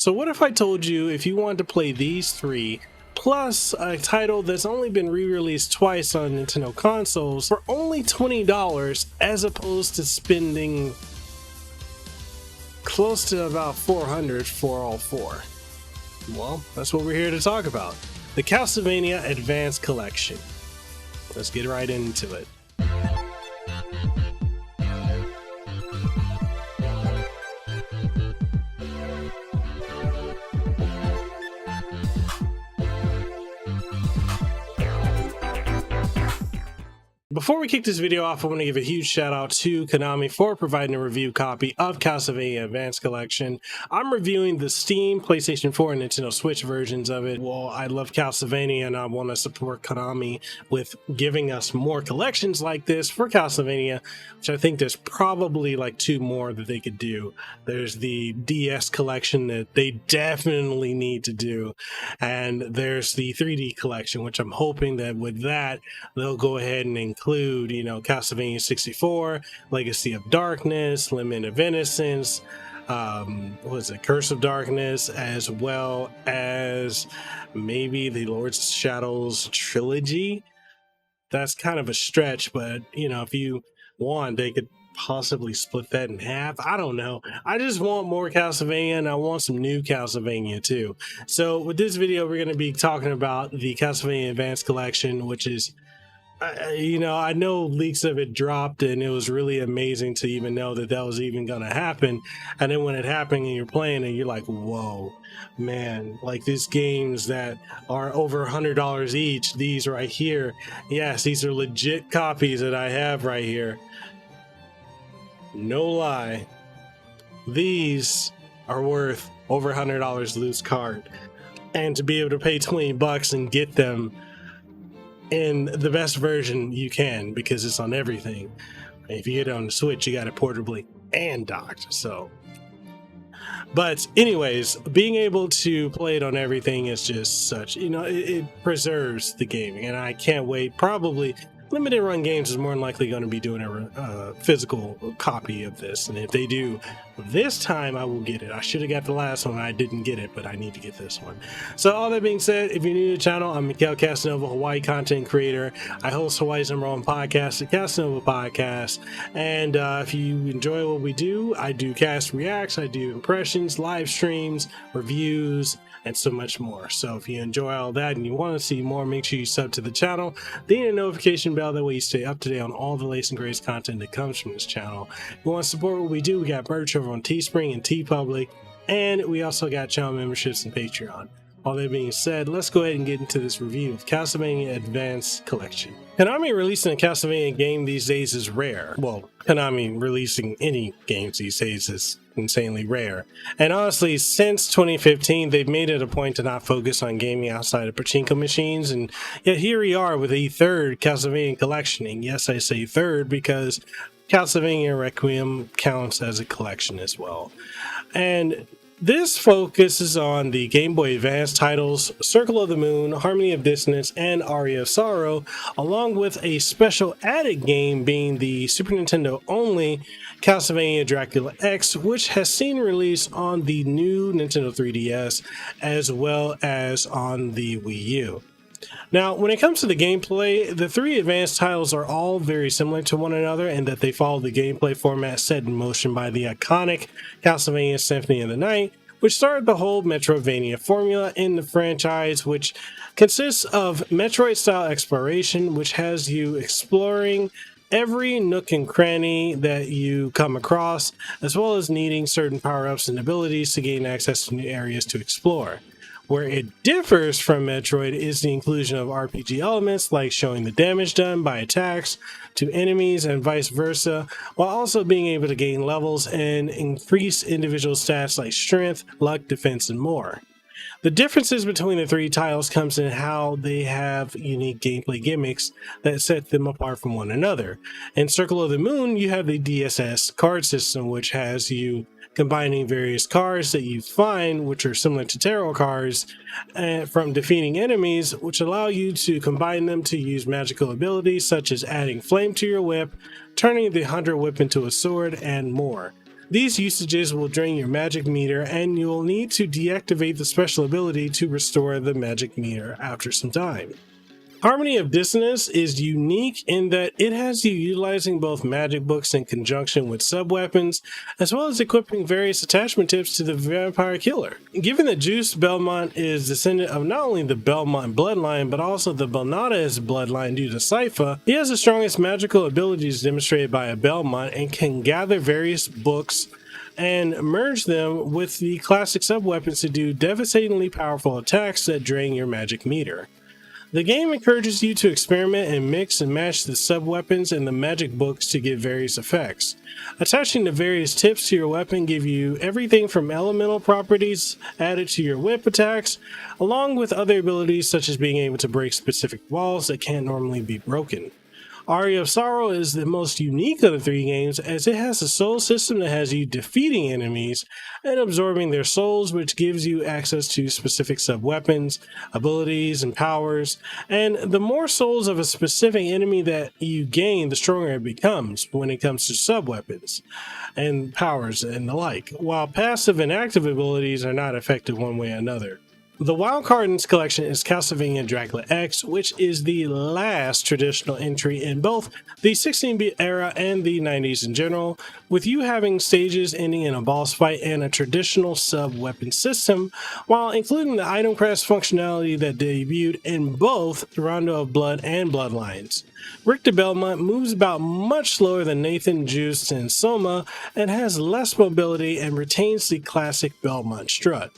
So what if I told you if you wanted to play these three, plus a title that's only been re-released twice on Nintendo consoles for only $20 as opposed to spending close to about $400 for all four? Well, that's what we're here to talk about. The Castlevania Advance Collection. Let's get right into it. Before we kick this video off, I want to give a huge shout out to Konami for providing a review copy of Castlevania Advance Collection. I'm reviewing the Steam, PlayStation 4, and Nintendo Switch versions of it. Well, I love Castlevania and I want to support Konami with giving us more collections like this for Castlevania, which I think there's probably like two more that they could do. There's the DS collection that they definitely need to do, and there's the 3D collection, which I'm hoping that with that, they'll go ahead and include, Castlevania 64, Legacy of Darkness, Lament of Innocence, Curse of Darkness, as well as maybe the Lords of Shadows trilogy. That's kind of a stretch, but if you want, they could possibly split that in half. I don't know. I just want more Castlevania, and I want some new Castlevania too. So with this video, we're going to be talking about the Castlevania Advance Collection, which is I know leaks of it dropped, and it was really amazing to even know that was even going to happen. And then when it happened and you're playing and you're like, whoa, man, like these games that are over $100 each, these right here, yes, these are legit copies that I have right here. No lie, these are worth over $100 loose card. And to be able to pay $20 and get them in the best version you can, because it's on everything. If you get it on the Switch, you got it portably and docked. But anyways, being able to play it on everything is just such, it preserves the gaming, and I can't wait. Probably Limited Run Games is more than likely going to be doing a physical copy of this, and if they do this time, I will get it. I should have got the last one. I didn't get it, but I need to get this one. So all that being said, if you're new to the channel, I'm Miguel Kasanova, Hawaii content creator. I host Hawaii's #1 podcast, the Kasanova Podcast, and if you enjoy what we do, I do cast reacts, I do impressions, live streams, reviews, and so much more. So if you enjoy all that and you want to see more, make sure you sub to the channel, then a notification bell, that way you stay up to date on all the latest and greatest content that comes from this channel. If you want to support what we do, we got merch over on Teespring and TeePublic, and we also got channel memberships and Patreon. All that being said, let's go ahead and get into this review of Castlevania Advance Collection. Konami releasing a Castlevania game these days is rare. Well, Konami releasing any games these days is insanely rare. And honestly, since 2015, they've made it a point to not focus on gaming outside of Pachinko machines, and yet here we are with a third Castlevania collection. And yes, I say third because Castlevania Requiem counts as a collection as well. And this focuses on the Game Boy Advance titles Circle of the Moon, Harmony of Dissonance, and Aria of Sorrow, along with a special added game being the Super Nintendo only Castlevania Dracula X, which has seen release on the new Nintendo 3DS as well as on the Wii U. Now, when it comes to the gameplay, the three advanced titles are all very similar to one another in that they follow the gameplay format set in motion by the iconic Castlevania Symphony of the Night, which started the whole Metroidvania formula in the franchise, which consists of Metroid-style exploration, which has you exploring every nook and cranny that you come across, as well as needing certain power-ups and abilities to gain access to new areas to explore. Where it differs from Metroid is the inclusion of RPG elements like showing the damage done by attacks to enemies and vice versa, while also being able to gain levels and increase individual stats like strength, luck, defense, and more. The differences between the three titles comes in how they have unique gameplay gimmicks that set them apart from one another. In Circle of the Moon, you have the DSS card system, which has you combining various cards that you find, which are similar to tarot cards, from defeating enemies, which allow you to combine them to use magical abilities such as adding flame to your whip, turning the hunter whip into a sword, and more. These usages will drain your magic meter, and you'll need to deactivate the special ability to restore the magic meter after some time. Harmony of Dissonance is unique in that it has you utilizing both magic books in conjunction with sub-weapons, as well as equipping various attachment tips to the vampire killer. Given that Juice Belmont is descendant of not only the Belmont bloodline, but also the Belnades bloodline due to Sypha, he has the strongest magical abilities demonstrated by a Belmont and can gather various books and merge them with the classic sub-weapons to do devastatingly powerful attacks that drain your magic meter. The game encourages you to experiment and mix and match the sub-weapons and the magic books to get various effects. Attaching the various tips to your weapon give you everything from elemental properties added to your whip attacks, along with other abilities such as being able to break specific walls that can't normally be broken. Aria of Sorrow is the most unique of the three games, as it has a soul system that has you defeating enemies and absorbing their souls, which gives you access to specific sub-weapons, abilities, and powers. And the more souls of a specific enemy that you gain, the stronger it becomes when it comes to sub-weapons and powers and the like, while passive and active abilities are not affected one way or another. The wildcard in this collection is Castlevania Dracula X, which is the last traditional entry in both the 16-bit era and the 90s in general, with you having stages ending in a boss fight and a traditional sub-weapon system, while including the item craft functionality that debuted in both Rondo of Blood and Bloodlines. Richter Belmont moves about much slower than Nathan, Juice, and Soma, and has less mobility and retains the classic Belmont strut.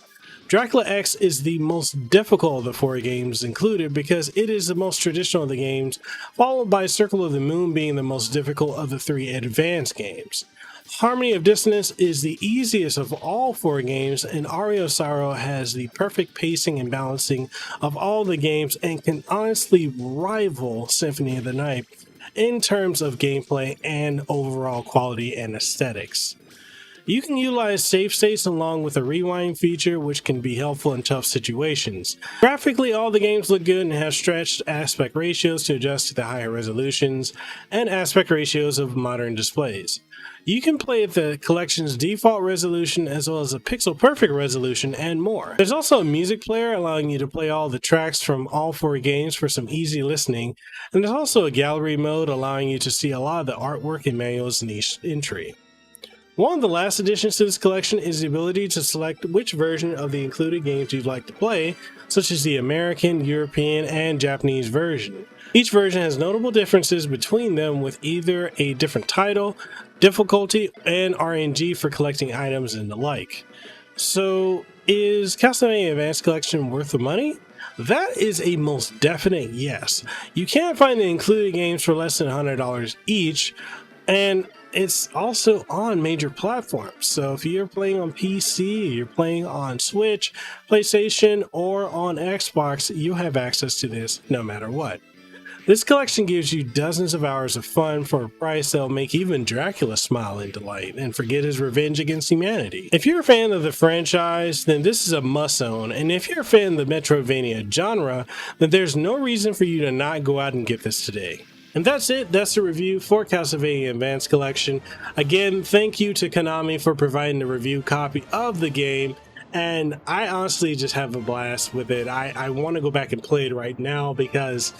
Dracula X is the most difficult of the four games included because it is the most traditional of the games, followed by Circle of the Moon being the most difficult of the three advanced games. Harmony of Dissonance is the easiest of all four games, and Aria of Sorrow has the perfect pacing and balancing of all the games and can honestly rival Symphony of the Night in terms of gameplay and overall quality and aesthetics. You can utilize save states along with a rewind feature, which can be helpful in tough situations. Graphically, all the games look good and have stretched aspect ratios to adjust to the higher resolutions and aspect ratios of modern displays. You can play at the collection's default resolution as well as a pixel perfect resolution and more. There's also a music player allowing you to play all the tracks from all four games for some easy listening, and there's also a gallery mode allowing you to see a lot of the artwork and manuals in each entry. One of the last additions to this collection is the ability to select which version of the included games you'd like to play, such as the American, European, and Japanese version. Each version has notable differences between them, with either a different title, difficulty, and RNG for collecting items and the like. So, is Castlevania Advance Collection worth the money? That is a most definite yes. You can't find the included games for less than $100 each, and it's also on major platforms. So if you're playing on PC, you're playing on Switch, PlayStation, or on Xbox, you have access to this no matter what. This collection gives you dozens of hours of fun for a price that'll make even Dracula smile in delight and forget his revenge against humanity. If you're a fan of the franchise, then this is a must own, and if you're a fan of the Metroidvania genre, then there's no reason for you to not go out and get this today. And that's it. That's the review for Castlevania Advance Collection. Again, thank you to Konami for providing the review copy of the game. And I honestly just have a blast with it. I want to go back and play it right now because,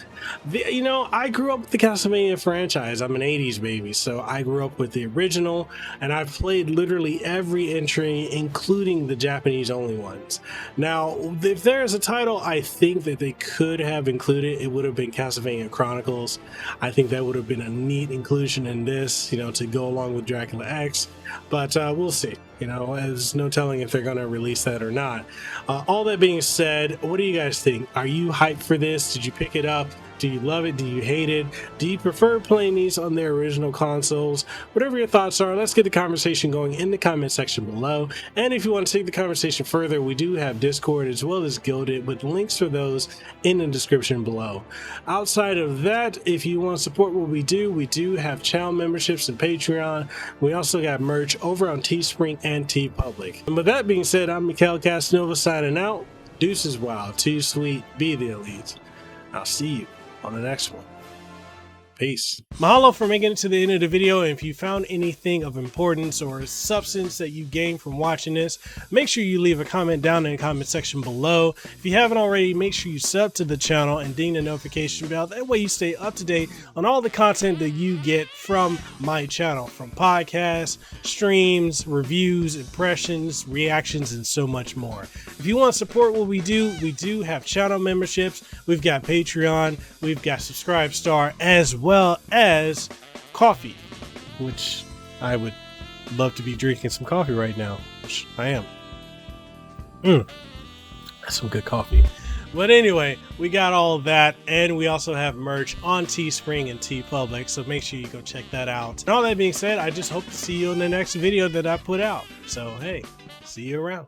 I grew up with the Castlevania franchise. I'm an 80s baby, so I grew up with the original, and I've played literally every entry, including the Japanese-only ones. Now, if there's a title I think that they could have included, it would have been Castlevania Chronicles. I think that would have been a neat inclusion in this, to go along with Dracula X, but we'll see. There's no telling if they're going to release that or not. All that being said, what do you guys think? Are you hyped for this? Did you pick it up? Do you love it? Do you hate it? Do you prefer playing these on their original consoles? Whatever your thoughts are, let's get the conversation going in the comment section below. And if you want to take the conversation further, we do have Discord as well as Guilded, with links for those in the description below. Outside of that, if you want to support what we do have channel memberships and Patreon. We also got merch over on Teespring and TeePublic. And with that being said, I'm Mikhail Kasanova signing out. Deuces wild, too sweet, be the elite. I'll see you on the next one. Peace. Mahalo for making it to the end of the video. And if you found anything of importance or substance that you gained from watching this, make sure you leave a comment down in the comment section below. If you haven't already, make sure you sub to the channel and ding the notification bell. That way you stay up to date on all the content that you get from my channel, from podcasts, streams, reviews, impressions, reactions, and so much more. If you want to support what we do have channel memberships, we've got Patreon, we've got Subscribe Star, as well as coffee, which I would love to be drinking some coffee right now, which I am. That's some good coffee. But anyway, we got all of that, and we also have merch on Teespring and TeePublic, so make sure you go check that out. And all that being said, I just hope to see you in the next video that I put out. So hey, see you around.